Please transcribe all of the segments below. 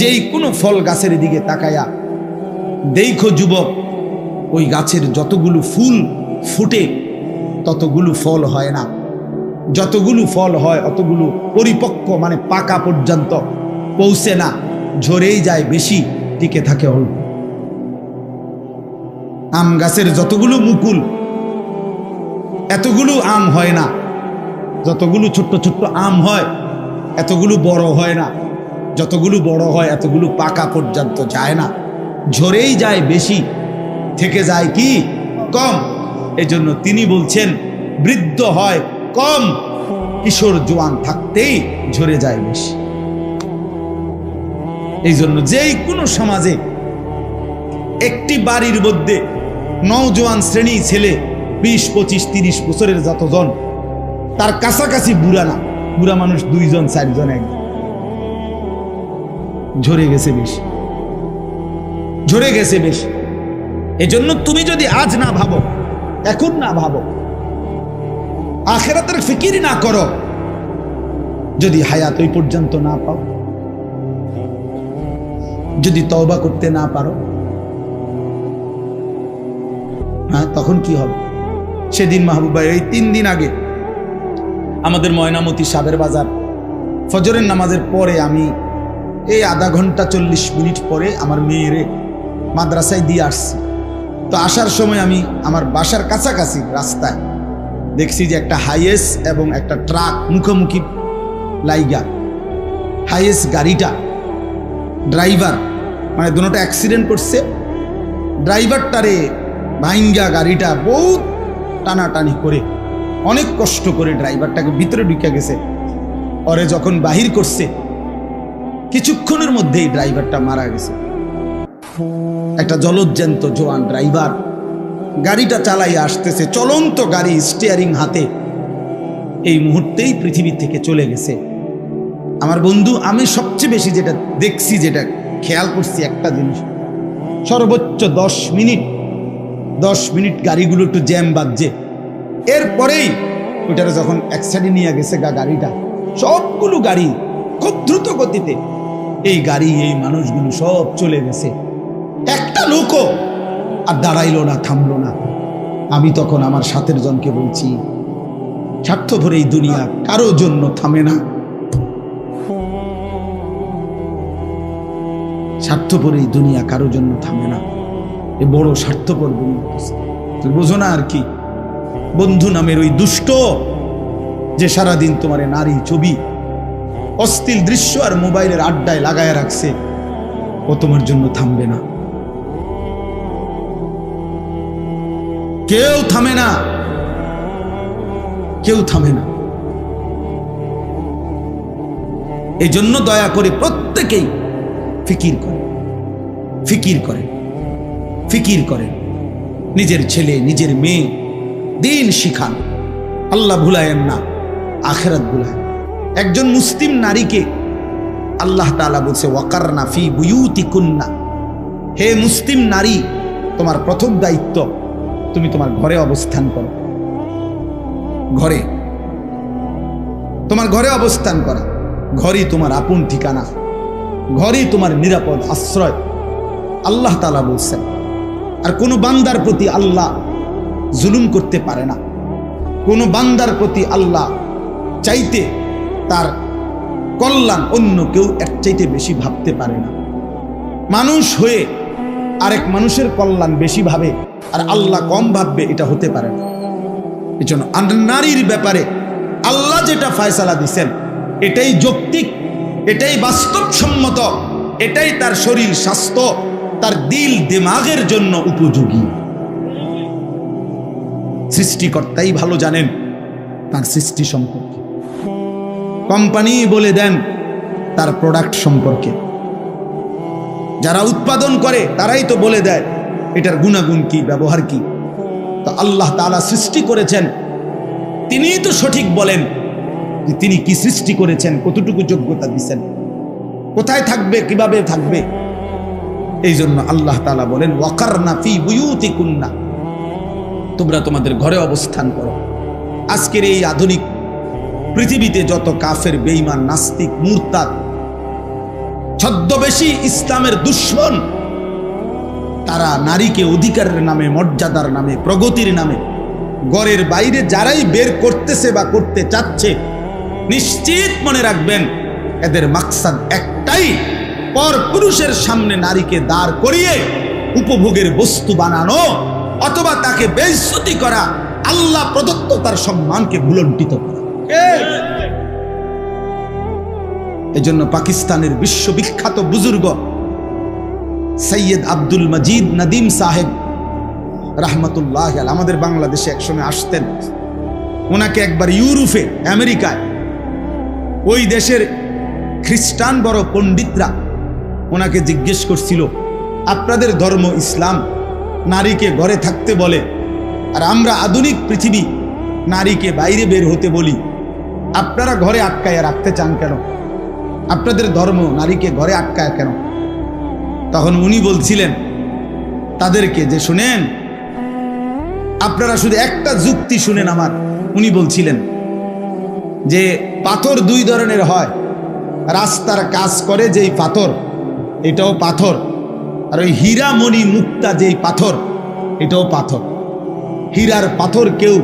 যেই কোনো ফল গাছের দিকে তাকায়া দেখো যুবক, ওই গাছের যতগুলো ফুল ফুটে ততগুলো ফল হয় না, যতগুলো ফল হয় অতগুলো পরিপক্ক মানে পাকা পর্যন্ত পৌঁছে না, ঝরেই যায় বেশি, টিকে থাকে অল্প। আম গাছের যতগুলো মুকুল এতগুলো আম হয় না, যতগুলো ছোট্ট ছোট্ট আম হয় এতগুলো বড় হয় না, যতগুলো বড় হয় এতগুলো পাকা পর্যন্ত যায় না, ঝরেই যায় বেশি, থেকে যায় কি কম। এজন্য তিনি বলছেন বৃদ্ধ হয় কম, কিশোর জোয়ান থাকতেই ঝরে যায় বেশি। এই জন্য যেই কোনো সমাজে একটি বাড়ির মধ্যে নওজোয়ান শ্রেণী ছেলে 20, 25, 30 বছরের যতজন, তার কাছাকাছি বুড়া না, বুড়া মানুষ 2 জন 4 জন, একজন ঝরে গেছে বেশি, ঝরে গেছে বেশি। এজন্য তুমি যদি আজ না ভাবো, এখন না ভাবো, আখিরাতের ফিকির না করো, যদি হায়াত ওই পর্যন্ত না পাও, যদি তওবা করতে না পারো, হ্যাঁ তখন কি হবে? সেদিন মাহবুব ভাই, এই 3 দিন আগে আমাদের ময়নামতি সাবের বাজার ফজরের নামাজের পরে আমি এই আধা ঘন্টা 40 মিনিট পরে আমার মেয়েরে মাদ্রাসায় দিয়ে আসছি। তো আসার সময় আমি আমার বাসার কাছাকাছি রাস্তায় দেখছি যে একটা হাইয়েস এবং একটা ট্রাক মুখোমুখি লাইগা। হাইয়েস গাড়িটা ড্রাইভার মানে দুটোটা অ্যাক্সিডেন্ট করছে, ড্রাইভারটারে ভাইঙ্গা গাড়িটা বহুত টানাটানি করে অনেক কষ্ট করে ড্রাইভারটাকে ভিতরে ঢুকে গেছে। পরে যখন বাহির করছে কিছুক্ষণের মধ্যেই ড্রাইভারটা মারা গেছে। একটা জলজ্যান্ত জোয়ান ড্রাইভার গাড়িটা চালাই আসতেছে, চলন্ত গাড়ি, স্টিয়ারিং হাতে, এই মুহূর্তেই পৃথিবী থেকে চলে গেছে। আমার বন্ধু, আমি সবচেয়ে বেশি যেটা দেখছি, যেটা খেয়াল করছি একটা জিনিস, সর্বোচ্চ 10 মিনিট গাড়িগুলো একটু জ্যাম বাজছে, এরপরেই ওইটারে যখন এক সাইডে নিয়ে গেছে গাড়িটা, সবগুলো গাড়ি খুব দ্রুত গতিতে, এই গাড়ি এই মানুষগুলো সব চলে গেছে, একটা লোকও আর দাঁড়াইলো না, থামলো না। আমি তখন আমার সাথের জনকে বলছি, স্বার্থপর এই দুনিয়া কারো জন্য থামে না, স্বার্থপর এই দুনিয়া কারো জন্য থামে না। এ বড় স্বার্থপর দুনিয়া, তুমি বোঝো না আর কি? বন্ধু নামের ওই দুষ্ট যে সারাদিন তোমার নারী ছবি, অশ্লীল দৃশ্য আর মোবাইলের আড্ডায় লাগায় রাখছে, ও তোমার জন্য থামবে না, কেউ থামে না, কেউ থামে না। এই জন্য দয়া করে প্রত্যেকেই ফিকির করে, ফিকির করে, ফিকির করে, নিজের ছেলে নিজের মেয়ে দিন শিখান, আল্লাহ ভুলায়েন না, আখিরাত ভুলায়েন। একজন মুসলিম নারীকে আল্লাহ তাআলা বলছে ওয়াকারনা ফি বুয়ুতিকুন্না, হে মুসলিম নারী, তোমার প্রথম দায়িত্ব তুমি তোমার ঘরে অবস্থান করো, ঘরে, তোমার ঘরে অবস্থান করা, ঘরই তোমার আপন ঠিকানা, ঘরই তোমার নিরাপদ আশ্রয়, আল্লাহ তাআলা বলছেন। আর কোনো বান্দার প্রতি আল্লাহ জুলুম করতে পারে না, কোনো বান্দার প্রতি আল্লাহ চাইতে তার কল্যাণ অন্য কেউ এর চাইতে বেশি ভাবতে পারে না। মানুষ হয়ে আরেক মানুষের কল্যাণ বেশি ভাবে আর আল্লাহ কম ভাববে, এটা হতে পারে না। এই জন্য নারীর ব্যাপারে আল্লাহ যেটা ফয়সালা দিচ্ছেন এটাই যৌক্তিক, এটাই বাস্তবসম্মত, এটাই তার শরীর স্বাস্থ্য, তার দিল দিমাগের জন্য উপযোগী। সৃষ্টিকর্তাই ভালো জানেন তার সৃষ্টি সম্পর্কে, কোম্পানি বলে দেন তার প্রোডাক্ট সম্পর্কে, যারা উৎপাদন করে তারাই তো বলে দেয় এটার গুণাগুণ কি, ব্যবহার কি। তো আল্লাহ তাআলা সৃষ্টি করেছেন, তিনিই তো সঠিক বলেন যে তিনি কি সৃষ্টি করেছেন, কতটুকু যোগ্যতা দিচ্ছেন, কোথায় থাকবে, কিভাবে থাকবে। এই জন্য আল্লাহ তাআলা বলেন ওয়াকারনা ফি বুয়ুতিকুন্না, তোমরা তোমাদের ঘরে অবস্থান করো। আজকের এই আধুনিক পৃথিবীতে যত কাফের, বেঈমান, নাস্তিক, মুরতাদ ছদ্মবেশী ইসলামের দুশ্মন, তারা নারীকে অধিকারের নামে, মর্যাদার নামে, প্রগতির নামে ঘরের বাইরে যারাই বের করতেছে বা করতে চাচ্ছে, নিশ্চিত মনে রাখবেন এদের মাকসাদ একটাই, পর পুরুষের সামনে নারীকে দাঁড় করিয়ে উপভোগের বস্তু বানানো অথবা তাকে বেইজ্জতি করা, আল্লাহ প্রদত্ত তার সম্মানকে ভুলণ্ঠিত করা। এজন্য পাকিস্তানের বিশ্ববিখ্যাত বুজুর্গ সৈয়দ আব্দুল মজিদ নদীম সাহেব রহমতুল্লাহ আলাইহি আমাদের বাংলাদেশে একসময় আসতেন। ওনাকে একবার ইউরোপে, আমেরিকায়, ওই দেশের খ্রিস্টান বড় পণ্ডিতরা ওনাকে জিজ্ঞেস করছিল, আপনাদের ধর্ম ইসলাম নারীকে ঘরে থাকতে বলে, আর আমরা আধুনিক পৃথিবী নারীকে বাইরে বের হতে বলি, আপনারা ঘরে আটকায় রাখতে চান কেন? আপনাদের ধর্ম নারীকে ঘরে আটকায় কেন? তখন উনি বলছিলেন তাদেরকে যে, শুনেন, আপনারা শুধু একটা যুক্তি শুনেন আমার। উনি বলছিলেন যে পাথর দুই ধরনের হয়, রাস্তার কাজ করে যেই পাথর এটাও পাথর, আর ওই হীরা মণি মুক্তা যেই পাথর এটাও পাথর। হীরার পাথর কেউ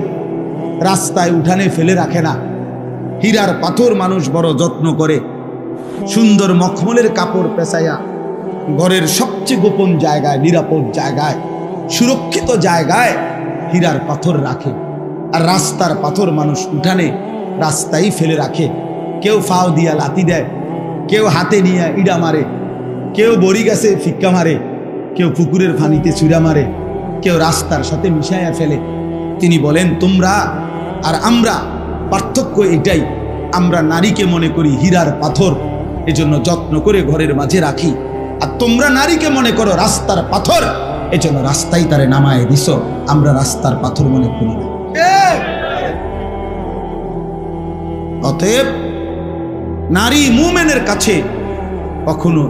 রাস্তায় উঠানে ফেলে রাখে না। হীরার পাথর মানুষ বড় যত্ন করে, সুন্দর মখমলের কাপড় পেঁচাইয়া ঘরের সবচেয়ে গোপন জায়গায়, নিরাপদ জায়গায়, সুরক্ষিত জায়গায় হীরার পাথর রাখে। আর রাস্তার পাথর মানুষ উঠানে রাস্তায় ফেলে রাখে। কেউ ফাও দিয়া লাথি দেয়, কেউ হাতে নিয়ে ইডা মারে, কেউ বড়ি গাছে ফিক্কা মারে, কেউ পুকুরের পানিতে ছুঁড়া মারে, কেউ রাস্তার সাথে মিশাইয়া ফেলে। তিনি বলেন, তোমরা আর আমরা পার্থক্য এটাই, আমরা নারীকে মনে করি হীরার পাথর, এজন্য যত্ন করে ঘরের মাঝে রাখি, আর তোমরা নারীকে মনে করো রাস্তার পাথর, এজন্য রাস্তায় তারে নামায় দিছ। আমরা রাস্তার পাথর মনে করি না। অতএব নারী মুমিনের কাছে কখনো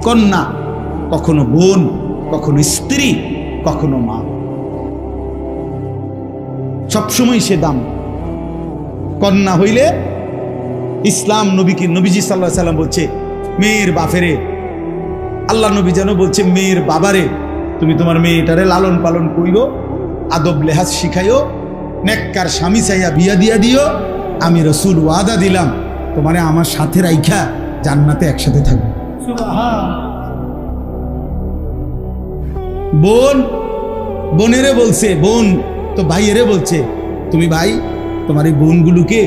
কন্যা, কখনো বোন, কখনো স্ত্রী, কখনো মা, সবসময় সে দাম। কন্যা হইলে ইসলাম নবীজি সাল্লাল্লাহু আলাইহি সাল্লাম বলছে, মেয়ের বাপেরে, আল্লাহ নবী যেন বলছে মেয়ের বাবারে, তুমি তোমার মেয়েটারে লালন পালন করিও, আদব লেহাজ শিখাইও, নেককার স্বামী চাইয়া বিয়া দিয়া দিও। আমি রসুল ওয়াদা দিলাম তোমারে আমার সাথে রাইখা জান্নাতে একসাথে থাকবে। বোন বোনেরে বলছে, বোন তো ভাইয়েরে বলছে, তুমি ভাই তোমার এই বোনগুলোকে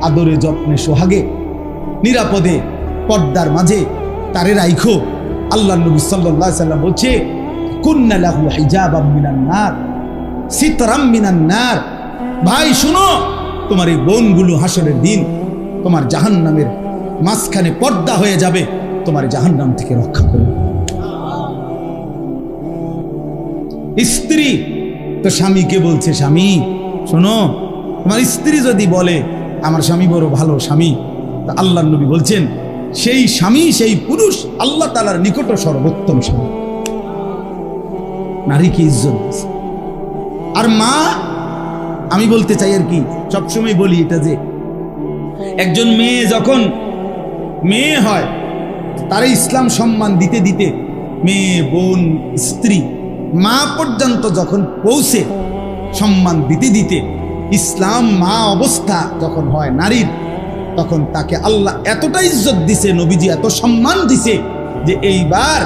আদরে যত্নে সোহাগে নিরাপদে পর্দার মাঝে তারে রাইখো। আল্লাহ নবী সাল্লাল্লাহু আলাইহি সাল্লাম বলছে, কুন্না লাহু হিজাবাম মিনান নার, সিতরাম মিনান নার। ভাই শুনো, তোমার এই বোনগুলো হাসরের দিন তোমার জাহান্নামের মাঝখানে পর্দা হয়ে যাবে, তোমার জাহান্নাম থেকে রক্ষা করবে। স্ত্রী তো স্বামীকে বলছে, স্বামী শোনো, তোমার স্ত্রী যদি বলে আমার স্বামী বড় ভালো স্বামী, তা আল্লাহ নবী বলছেন সেই স্বামী, সেই পুরুষ আল্লাহ তাআলার নিকট সর্বোত্তম স্বামী। নারীকে ইজ্জত দিয়েছে। আর মা, আমি বলতে চাই আর কি, সবসময় বলি এটা যে একজন মেয়ে যখন মেয়ে হয় তার ইসলাম সম্মান দিতে দিতে মেয়ে, বোন, স্ত্রী, মা পর্যন্ত যখন পৌঁছে সম্মান দিতে দিতে ইসলাম মা অবস্থা যখন হয় নারীর, তখন তাকে আল্লাহ এতটা ইজ্জত দিছে, নবীজি এত সম্মান দিছে যে এইবার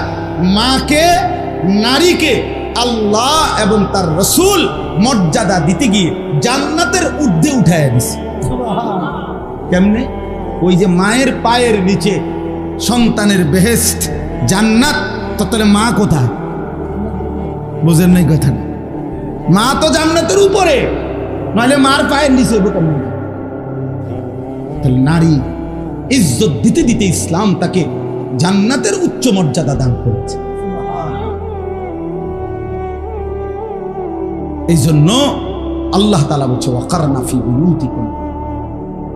মাকে, নারীকে আল্লাহ এবং তার রসুল মর্যাদা দিতে গিয়ে জান্নাতের ঊর্ধ্বে উঠায় দিছে। কেমনে? ওই যে মায়ের পায়ের নিচে সন্তানের বেহেশত জান্নাত, তো তাহলে মা কোথায়? বোঝেন নাই কথাটা? মা তো জান্নাতের উপরে, নাহলে মার পায়ের নিচে। তাহলে নারী ইজ্জত দিতে দিতে ইসলাম তাকে জান্নাতের উচ্চ মর্যাদা দান করেছে। এই জন্য আল্লাহ তাআলা বলছে, ওয়াকারনা ফি বুয়ুতিকুম,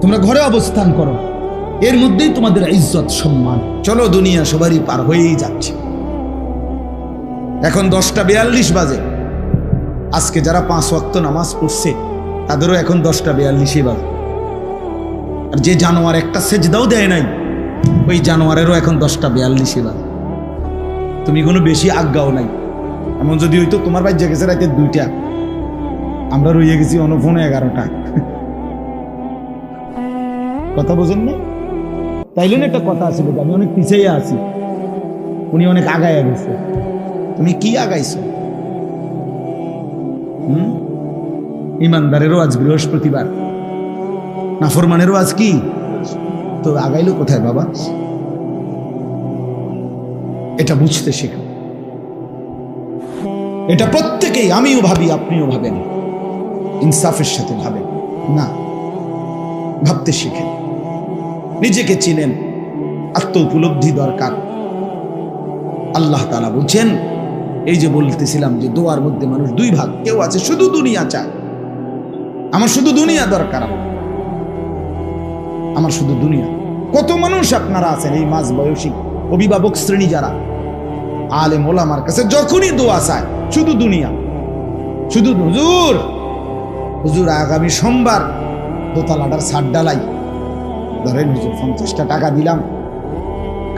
তোমরা ঘরে অবস্থান করো, এর মধ্যেই তোমাদের ইজ্জত সম্মান। চলো, দুনিয়া সবারই পার হয়েই যাচ্ছে। এখন 10টা 42 বাজে। আজকে যারা 5 ওয়াক্ত নামাজ পড়ছে তাদেরও এখন 10টা 42 বাজে। আর যে জানোয়ার একটা সেজদাও দেয় নাই, ওই জানোয়ারেরও এখন 10:42 বাজে, তুমি কোনো বেশি আজ্ঞাও নাই। এমন যদি হইতো তোমার ভাই জেগেছে রাতে 2টা, আমরা রইয়ে গেছি অনুফোনে 11টা। কথা বোঝেন না? তাইলে একটা কথা আছে, আমি অনেক পিছিয়ে আছি, উনি অনেক আগায় গেছে। তুমি কি আগাইছো? ইমানদারেরও আজ বৃহস্পতিবার, নাফরমানেরও আজ কি, তো আগাইলো কোথায় বাবা? এটা বুঝতে শেখো। এটা প্রত্যেকেই, আমিও ভাবি, আপনিও ভাবেন, ইনসাফের সাথে ভাবেন না, ভাবতে শিখেন, নিজেকে চিনেন, আত্ম উপলব্ধি দরকার। আল্লাহ তাআলা বলছেন, এই যে বলতেছিলাম যে দোয়ার মধ্যে মানুষ 2 ভাগ, কেউ আছে শুধু দুনিয়া চায়, আমার শুধু দুনিয়া দরকার, আমার শুধু দুনিয়া। কত মানুষ আপনারা আছেন এই মাঝ বয়সী অভিভাবক শ্রেণী যারা আলেম ওলামার কাছে যখনই দোয়া চায় শুধু দুনিয়া, শুধু হুজুর হুজুর আগামী সোমবার দোতলাটার ছাদ ডালাই, ধরেন হুজুর 50টা টাকা দিলাম,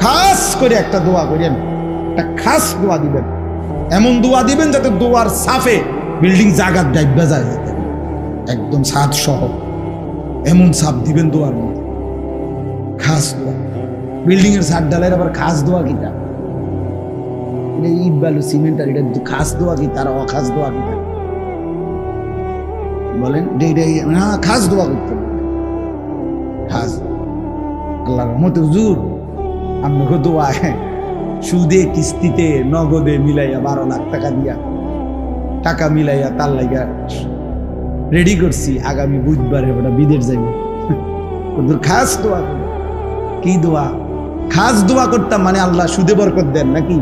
খাস করে একটা দোয়া করেন, একটা খাস দোয়া দিবেন, এমন দোয়া দিবেন যাতে দোয়ার সাফে বিল্ডিং জাগাত ডাইবা যায়, একদম ছাদ সহ এমন ছাপ দিবেন দোয়ার মধ্যে, খাস দোয়া। বিল্ডিং এর ছাদ ডালের আবার খাস দোয়া কিটা, ইট বালু সিমেন্ট আর এটা খাস দোয়া কি তার অখাস দোয়া কিটা বলেন? না, খাস দোয়া করতে হবে, খাস। আল্লাহর রহমতে হুজুর আপনাকে দোয়া সুদে কিস্তিতে নগদে মিলাইয়া 12 লাখ টাকা দিয়া টাকা মিলাইয়া তার লাগা রেডি করছি, আগামী বুধবারে ওটা বিদেশ যাইব। খাস দোয়া, কি দোয়া? খাস দোয়া করতাম মানে আল্লাহ সুদে বরকত দেন নাকি,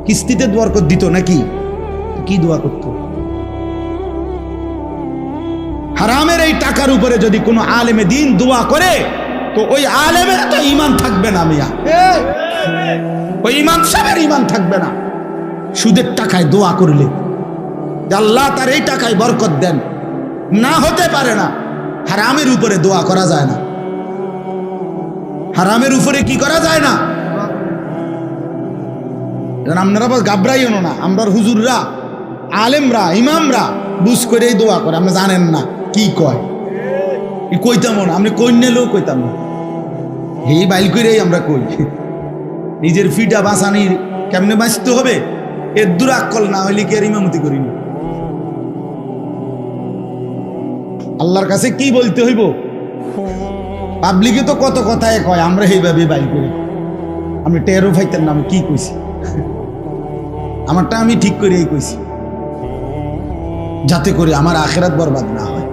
কিস্তিতে বরকত দিত নাকি, কি দোয়া করত? হারামের এই টাকার উপরে যদি কোনো আলেমে দিন দোয়া করে তো ওই আলেমের তো ঈমান থাকবে না মিয়া, ওই ইমাম সাহেবের ঈমান থাকবে না। সুদের টাকায় দোয়া করলে আল্লাহ তার এই টাকায় বরকত দেন, না হতে পারে না। হারামের উপরে দোয়া করা যায় না, হারামের উপরে কি করা যায় না। আপনারা ঘাবড়াইও না, আমরা হুজুররা আলেমরা ইমামরা বুঝ করেই দোয়া করে, আপনি জানেন না কি কয়, কইতাম না, আপনি কই নিলেও কইতাম না, এই বাইল করেই আমরা কই। নিজের ফিটা বাঁচানির কেমনে বাঁচতে হবে এর দুরাক্কল না হইলে কি আর ইমামতি করিনি। আল্লাহর কাছে কি বলতে হইব? পাবলিকে তো কত কথায় কয়, আমরা এইভাবে বাইল করি, আমি টেরো ফাইতেন না আমি কি কইছি, আমারটা আমি ঠিক করেই কইছি, যাতে করে আমার আখিরাত বরবাদ না হয়।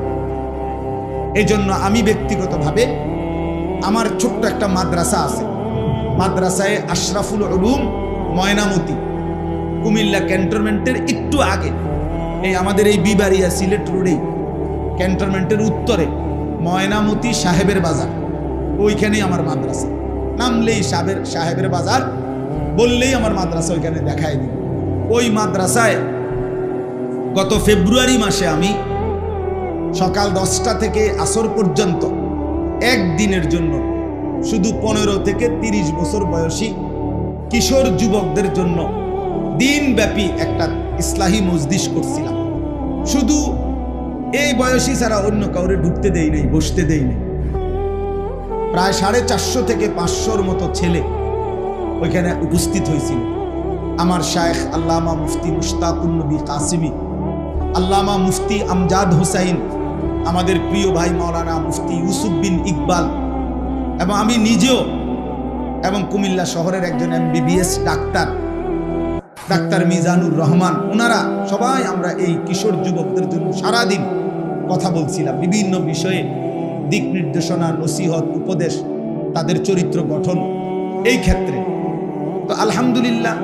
এই জন্য আমি ব্যক্তিগতভাবে আমার ছোট্ট একটা মাদ্রাসা আছে, মাদ্রাসায় আশরাফুল উলুম ময়নামতি, কুমিল্লা ক্যান্টনমেন্টের একটু আগে, এই আমাদের এই বিবাড়িয়া সিলেট রোডেই ক্যান্টনমেন্টের উত্তরে ময়নামতি সাহেবের বাজার, ওইখানেই আমার মাদ্রাসা। নামলেই সাহেবের বাজার বললেই আমার মাদ্রাসা ওইখানে দেখায় দিই। ওই মাদ্রাসায় গত ফেব্রুয়ারি মাসে আমি সকাল 10টা থেকে আসর পর্যন্ত একদিনের জন্য শুধু 15 থেকে 30 বছর বয়সী কিশোর যুবকদের জন্য দিনব্যাপী একটা ইসলাহি মজলিস করছিলাম। শুধু এই বয়সী ছাড়া অন্য কাউরে ঢুকতে দেই নাই, বসতে দেই নাই। প্রায় 450 থেকে 500-র মতো ছেলে ওইখানে উপস্থিত হয়েছিল। আমার শায়েখ আল্লামা মুফতি মুশতাকুন নবী কাসিমি, আল্লামা মুফতি আমজাদ হুসাইন, আমাদের প্রিয় ভাই মাওলানা মুফতি ইউসুফ বিন ইকবাল, এবং আমি নিজেও, এবং কুমিল্লা শহরের একজন MBBS ডাক্তার মিজানুর রহমান, ওনারা সবাই আমরা এই কিশোর যুবকদের জন্য সারাদিন কথা বলছিলাম বিভিন্ন বিষয়ে, দিক নির্দেশনা, নসিহত, উপদেশ, তাদের চরিত্র গঠন এই ক্ষেত্রে। তো আলহামদুলিল্লাহ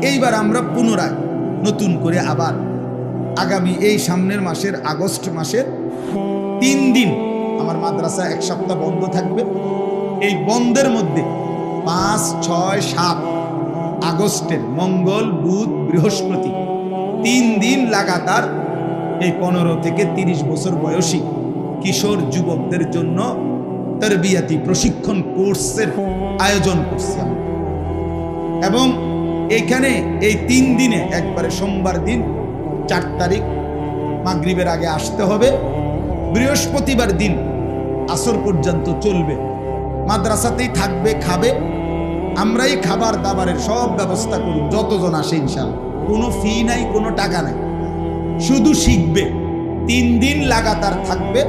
এইবার আমরা পুনরায় নতুন করে আবার আগামী এই সামনের মাসের আগস্ট মাসের 3 দিন আমার মাদ্রাসা 1 সপ্তাহ বন্ধ থাকবে। এই বন্ধের মধ্যে 5, 6, 7 আগস্টের মঙ্গল, বুধ, বৃহস্পতি 3 দিন লাগাতার এই 15 থেকে 30 বছর বয়সী কিশোর যুবকদের জন্য তারবিয়াতি প্রশিক্ষণ কোর্সের আয়োজন করছি আমরা। এবং এখানে এই 3 দিনে একবারে সোমবার দিন 4 তারিখ মাগরিবের আগে আসতে হবে, বৃহস্পতিবার দিন আসর পর্যন্ত চলবে, মাদ্রাসাতেই থাকবে, খাবে, আমরাই খাবার দাবারের সব ব্যবস্থা করব, যতজন আসে ইনশাআল্লাহ। কোনো ফি নাই, কোনো টাকা নাই, শুধু শিখবে। 3 দিন লাগাতার থাকবে।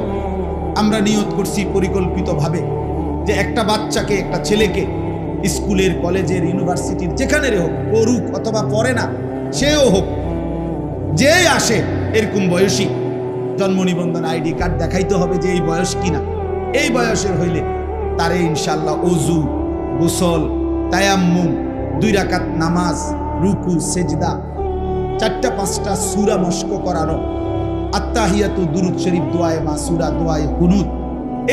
আমরা নিয়ত করছি পরিকল্পিতভাবে যে একটা বাচ্চাকে, একটা ছেলেকে স্কুলের, কলেজের, ইউনিভার্সিটির যেখানে হোক, পড়ুক অথবা পড়ে না সেও হোক, যেই আসে এরকম বয়সী জন্ম নিবন্ধন আইডি কার্ড দেখাইতে হবে যে এই বয়স কিনা। এই বয়সের হইলে তারে ইনশাআল্লাহ ওযু, গোসল, তায়াম্মুম, 2 রাকাত নামাজ, রুকু, সেজদা, 4-5টা সূরা মস্ক করানো, আত্তাহিয়াতু, দুরূদ শরীফ, দোয়ায়ে মাসুরা, দোয়ায়ে কুনুত,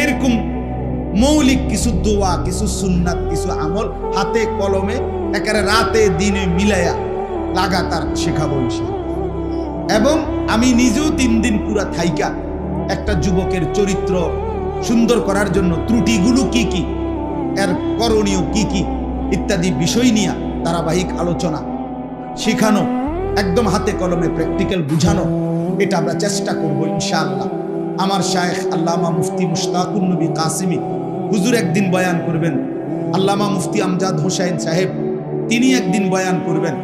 এরকম মৌলিক কিছু দোয়া, কিছু সুন্নাত, কিছু আমল হাতে কলমে একেবারে রাতে দিনে মিলাইয়া লাগাতার শেখাবো ইনশাআল্লাহ। এবং আমি নিজেও 3 দিন পুরা থাইকা একটা যুবকের চরিত্র সুন্দর করার জন্য ত্রুটিগুলো কি কি, এর করণীয় কি কি ইত্যাদি বিষয় নিয়ে ধারাবাহিক আলোচনা, শেখানো, একদম হাতে কলমে প্র্যাকটিক্যাল বুঝানো, এটা আমরা চেষ্টা করব ইনশাআল্লাহ। আমার শায়েখ আল্লামা মুফতি মুশতাকুন নবী কাসিমি হুজুর একদিন বয়ান করবেন, আল্লামা মুফতি আমজাদ হোসেন সাহেব তিনি একদিন বয়ান করবেন,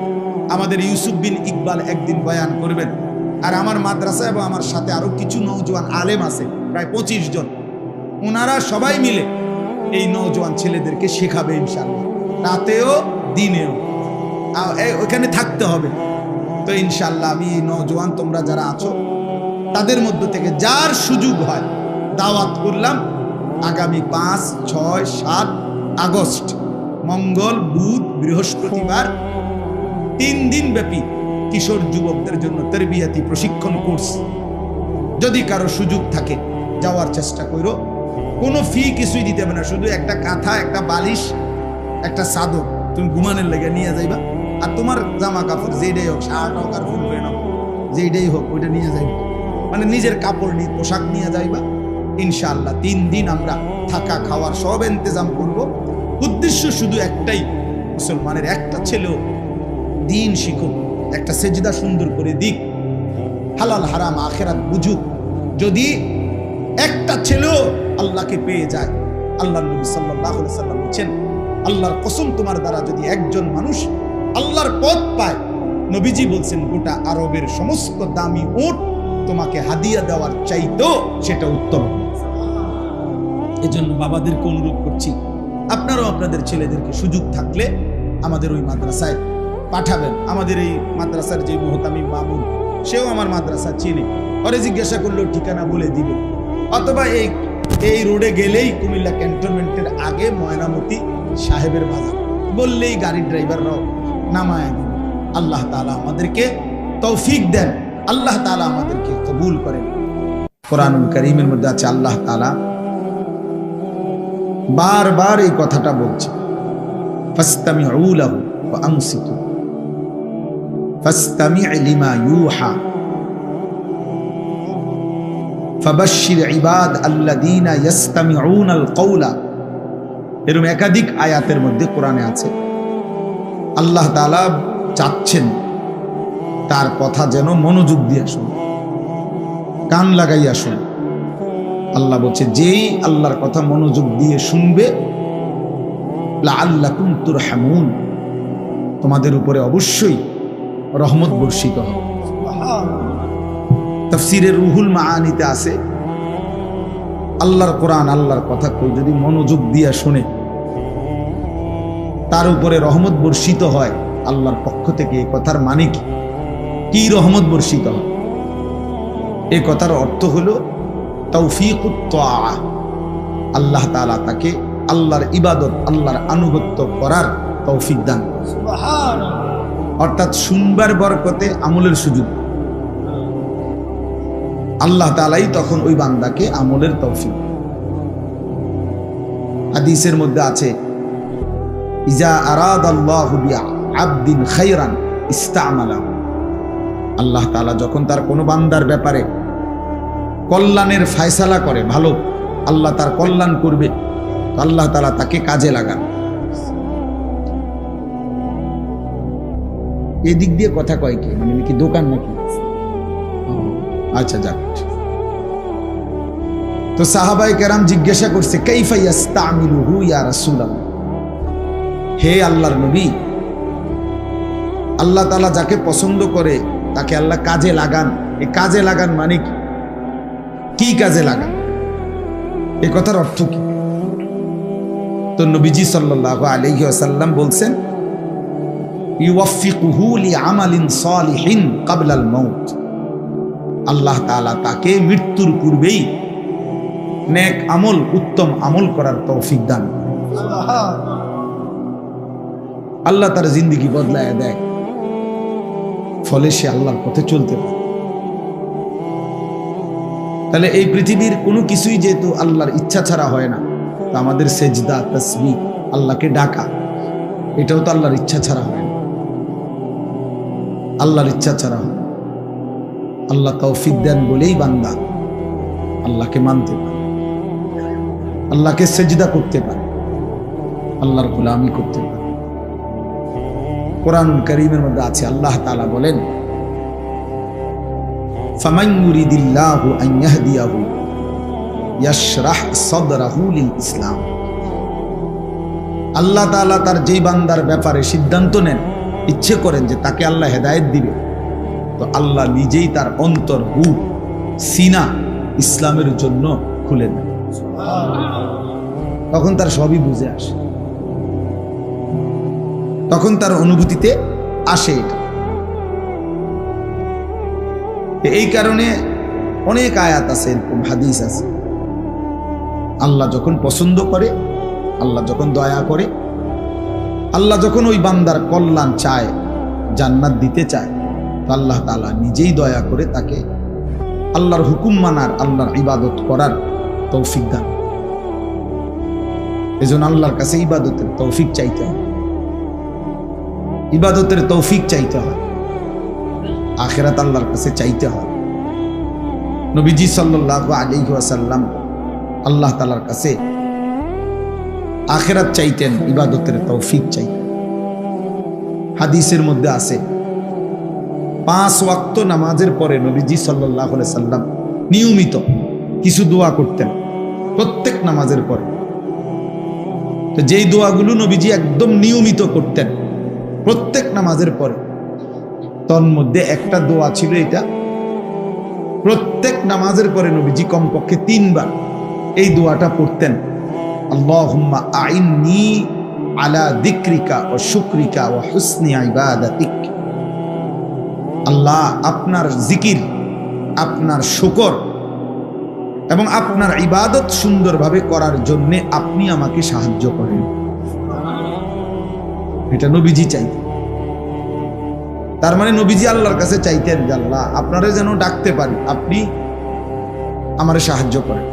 আমাদের ইউসুফ বিন ইকবাল একদিন বয়ান করবেন, আর আমার মাদ্রাসা এবং আমার সাথে আরো কিছু নওজোয়ান আলেম আছে প্রায় 25 জন, ওনারা সবাই মিলে এই নওজোয়ান ছেলেদেরকে শেখাবে ইনশাআল্লাহ, রাতেও দিনেও ওখানে থাকতে হবে। তো ইনশাআল্লাহ আমি এই নওজোয়ান তোমরা যারা আছো তাদের মধ্য থেকে যার সুযোগ হয় দাওয়াত করলাম, আগামী 5, 6, 7 আগস্ট মঙ্গল, বুধ, বৃহস্পতিবার 3 দিন ব্যাপী কিশোর যুবকদের জন্য তারবিয়াতি প্রশিক্ষণ কোর্স। যদি কারো সুযোগ থাকে যাওয়ার চেষ্টা করো, কোনো ফি কিছুই দিতে হবে না, শুধু একটা কাঁথা, একটা বালিশ, একটা চাদর তুমি ঘুমানোর লেগে নিয়ে যাইবা, আর তোমার জামা কাপড় যেটাই হোক, শার্ট হোক আর ফুল প্যান্ট হোক, যেটাই হোক ওইটা নিয়ে যাইবা, মানে নিজের কাপড় নিয়ে পোশাক নিয়ে যাইবা ইনশাআল্লাহ। 3 দিন আমরা থাকা খাওয়ার সব ইন্তজাম করব। উদ্দেশ্য শুধু একটাই, মুসলমানের একটা ছেলেও দিন শিখুক, একটা সেজদা সুন্দর করে দিক, হালাল হারাম আখেরাত বুঝুক। যদি একটা ছেলেও আল্লাহকে পেয়ে যায়, আল্লাহ নবী সাল্লাল্লাহু আলাইহি সাল্লাম বলেছেন, আল্লাহর কসম তোমার দ্বারা যদি একজন মানুষ আল্লাহর পথ পায়, নবীজি বলছেন গোটা আরবের সমস্ত দামি উট তোমাকে হাদিয়া দেওয়ার চাইতেও সেটা উত্তম। এজন্য বাবাদেরকে অনুরোধ করছি, আপনারাও আপনাদের ছেলেদেরকে সুযোগ থাকলে আমাদের ওই মাদ্রাসায় পাঠাবেন। আমাদের এই মাদ্রাসার যে মুহতামিম মামুন, সেও আমার মাদ্রাসা চিনে, পরে জিজ্ঞাসা করলেও ঠিকানা বলে দিবে। অথবা এই রোডে গেলেই কুমিল্লা ক্যান্টনমেন্টের আগে ময়নামতি সাহেবের বাজার বললেই গাড়ির ড্রাইভাররাও নামায় দিন। আল্লাহ তাআলা আমাদেরকে তৌফিক দেন, আল্লাহ তাআলা আমাদেরকে কবুল করেন। কোরআনুল কারীমের মধ্যে আছে আল্লাহ তাআলা বারবার এই কথাটা বলছে, ফাসতামিউ লাহু ওয়া আনসিতু ফাসতামি' লিমা ইউহা ফাবাশশির ইবাদ আল্লাযীনা ইয়াসতামিউনাল কওলা। এরকম একাধিক আয়াতের মধ্যে কোরআনে আছে। আল্লাহ তাআলা চাচ্ছেন তার কথা যেন মনোযোগ দিয়ে শুনে, কান লাগাইয়া শুনে। আল্লাহ বলছে, যেই আল্লাহর কথা মনোযোগ দিয়ে শুনবে, লাআল্লাকুম তুরহামুন, তোমাদের উপরে অবশ্যই রহমত বর্ষিত হবে। তাফসীরের রুহুল মাআনিতে আছে, আল্লাহর কোরআন, আল্লাহর কথা কেউ যদি মনোযোগ দিয়ে শুনে, তার উপরে রহমত বর্ষিত হয় আল্লাহর পক্ষ থেকে। এই কথার মানে কি রহমত বর্ষিত হয়? এই কথার অর্থ হলো তৌফিকুত তাআ, আল্লাহ তাআলা তাকে আল্লাহর ইবাদত, আল্লাহর আনুগত্য করার তৌফিক দান। সুবহানাল্লাহ। অর্থাৎ শুনবার বরকতে আমলের সুযোগ, আল্লাহ তাআলাই তখন ওই বান্দাকে আমলের তৌফিক। হাদিসের মধ্যে আছে, ইজা আরাদাল্লাহু বিআবদিন খায়রান ইস্তা'মালা। আল্লাহ তাআলা যখন তার কোনো বান্দার ব্যাপারে কল্যাণের ফয়সালা করে, ভালো আল্লাহ তার কল্যাণ করবে, আল্লাহ তাআলা তাকে কাজে লাগান। এদিক দিয়ে কথা কয় কি, মানে কি দোকান নাকি? আচ্ছা যাক। তো সাহাবায়ে কেরাম জিজ্ঞাসা করছে, কাইফা ইস্তামিলুহু ইয়া রাসূলুল্লাহ, হে আল্লাহর নবী, আল্লাহ তাআলা যাকে পছন্দ করে তাকে আল্লাহ কাজে লাগান। এই কাজে লাগান মানে কি? কি কাজে লাগান, এই কথার অর্থ কি? তো নবীজি সাল্লাল্লাহু আলাইহি ওয়াসাল্লাম বলছেন, ইউওয়াফিকুহু লিআমালিন সালিহিন ক্বাবলাল মাউত, আল্লাহ তাআলা তাকে মৃত্যুর পূর্বেই নেক আমল, উত্তম আমল করার তৌফিক দান। আল্লাহ তার জিন্দেগি বদলায় দেয়, ফলে সে আল্লাহর পথে চলতে পারে। তাহলে এই পৃথিবীর কোনো কিছুই যেহেতু আল্লাহর ইচ্ছা ছাড়া হয় না, তো আমাদের সেজদা, তাসবিহ, আল্লাহকে ডাকা, এটাও তো আল্লাহর ইচ্ছা ছাড়া হয় না। আল্লাহর ইচ্ছা ছাড়া হয়। আল্লাহ তৌফিক দেন বলেই বান্দা আল্লাহকে মানতে পারে, আল্লাহকে সেজদা করতে পারে, আল্লাহর গোলামি করতে পারে। কোরআনুল কারীমের মধ্যে আছে, আল্লাহ তাআলা বলেন, ফামান ইউরিদিল্লাহু আন ইয়াহদিয়াহু ইয়াশরাহ সাদরাহু লিল ইসলাম। আল্লাহ তাআলা তার যেই বান্দার ব্যাপারে সিদ্ধান্ত নেন, ইচ্ছে করেন যে তাকে আল্লাহ হেদায়েত দিবে, তো আল্লাহ নিজেই তার অন্তর, বুক, সিনা ইসলামের জন্য খুলে দেন। তখন তার সবই বুঝে আসে, তখন তার অনুভূতিতে আসে এটা। এই কারণে অনেক আয়াত আছে, এরকম হাদিস আছে, আল্লাহ যখন পছন্দ করে, আল্লাহ যখন দয়া করে, আল্লাহ যখন ওই বান্দার কল্যাণ চায়, জান্নাত দিতে চায়, তো আল্লাহ তাআলা নিজেই দয়া করে তাকে আল্লাহর হুকুম মানার, আল্লাহর ইবাদত করার তৌফিক দান। এজন্য আল্লাহর কাছে ইবাদতের তৌফিক চাইতে হয়, ইবাদতের তৌফিক চাইতে হয়, আখিরাত আল্লাহর কাছে চাইতে হয়। নবীজি সাল্লাল্লাহু আলাইহি ওয়াসাল্লাম আল্লাহ তাআলার কাছে আখিরাত চাইতেন, ইবাদতের তৌফিক চাইতেন। হাদিসের মধ্যে আছে, 5 ওয়াক্ত নামাজের পরে নবীজি সাল্লাল্লাহু আলাইহি সাল্লাম নিয়মিত কিছু দোয়া করতেন প্রত্যেক নামাজের পরে। তো যেই দোয়াগুলো নবীজি একদম নিয়মিত করতেন প্রত্যেক নামাজের পরে, তার মধ্যে একটা দোয়া ছিল এটা, প্রত্যেক নামাজের পরে নবীজি কমপক্ষে 3 বার এই দোয়াটা পড়তেন, আল্লাহুম্মা আইন্নি আলা যিকরিকা ওয়া শুকরিকা ওয়া হুসনি ইবাদাতিক। আল্লাহ, আপনার জিকির, আপনার শুকর এবং আপনার ইবাদত সুন্দরভাবে করার জন্য আপনি আমাকে সাহায্য করেন। এটা নবীজি চাইতেন। তার মানে নবীজি আল্লাহর কাছে চাইতেন যে আল্লাহ, আপনারে যেন ডাকতে পারি, আপনি আমারে সাহায্য করেন,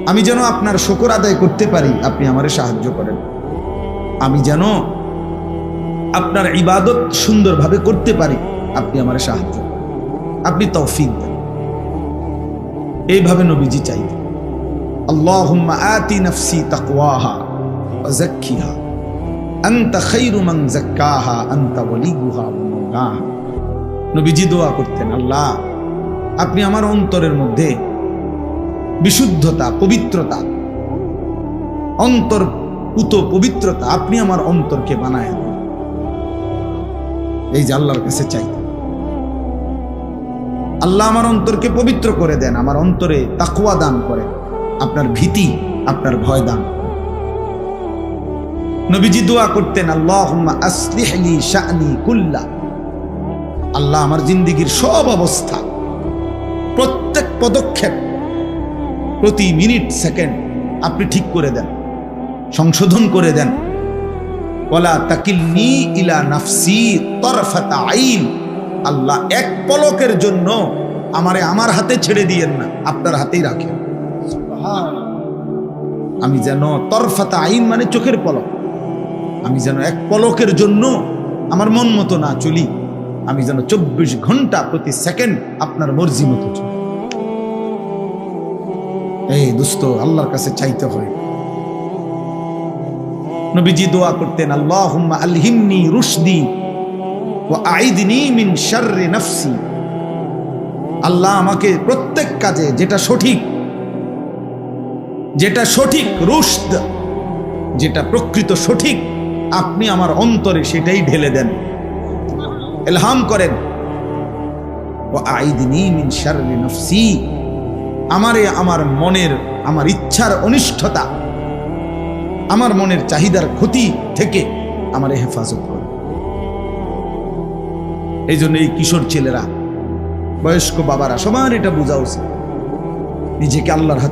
আমি যেন আপনার শুকর আদায় করতে পারি, আপনি আমারে সাহায্য করেন, আমি যেন আপনার ইবাদত সুন্দরভাবে করতে পারি, আপনি আমারে সাহায্য করেন, আপনি তৌফিক দেন। এইভাবে নবীজি চাইতেন। আল্লাহুম্মা আতি নাফসি তাকওয়াহা ওয়া যাক্কিহা আনতা খায়রু মান যাক্কাহা আনতা ওয়ালিয়ুহা ওয়া মাওলাহা। নবীজি দোয়া করতেন, আল্লাহ, আপনি আমার অন্তরের মধ্যে বিশুদ্ধতা, পবিত্রতা, অন্তর্পুত পবিত্রতা, আপনি আমার অন্তরকে বানায় দেন। এই যে আল্লাহর কাছে চাইতেন, আল্লাহ আমার অন্তরকে পবিত্র করে দেন, আমার অন্তরে তাকওয়া দান করেন, আপনার ভীতি, আপনার ভয় দান করেন। নবীজি দোয়া করতেন, আল্লাহুম্মা আসলিহ লি শা'নি কুল্লা। আল্লাহ, আমার জিন্দেগীর সব অবস্থা, প্রত্যেক পদক্ষেপ, প্রতি মিনিট সেকেন্ড আপনি ঠিক করে দেন, সংশোধন করে দেন। ওয়ালা তাকিলনি ইলা নাফসি তরফাতা আইন। আল্লাহ, এক পলকের জন্য আমারে আমার হাতে ছেড়ে দিয়েন না, আপনার হাতেই রাখেন। আমি যেন তরফাতা আইন মানে চোখের পলক, আমি যেন এক পলকের জন্য আমার মন মতো না চলি, আমি যেন 24 ঘন্টা প্রতি সেকেন্ড আপনার মর্জি মতো চলি। এই দোস্ত, আল্লাহর কাছে চাইতে হয়। নবীজি দোয়া করতেন, আল্লাহুম্মা আলহিমনি রুশদি ওয়া আইদনি মিন শাররি নাফসি। আল্লাহ আমাকে প্রত্যেক কাজে যেটা সঠিক রুশদ, যেটা প্রকৃত সঠিক, আপনি আমার অন্তরে সেটাই ঢেলে দেন, ইলহাম করেন। ওয়া আইদনি মিন শাররি নাফসি, আমারে আমার মনের, আমার ইচ্ছার অনিষ্টতা, আমার মনের চাহিদার ক্ষতি থেকে আমারে হেফাজত করে। এই জন্য এই কিশোর ছেলেরা, বয়স্ক বাবারা, সবার এটা বোঝা উচিত, নিজেকে আল্লাহর হাতে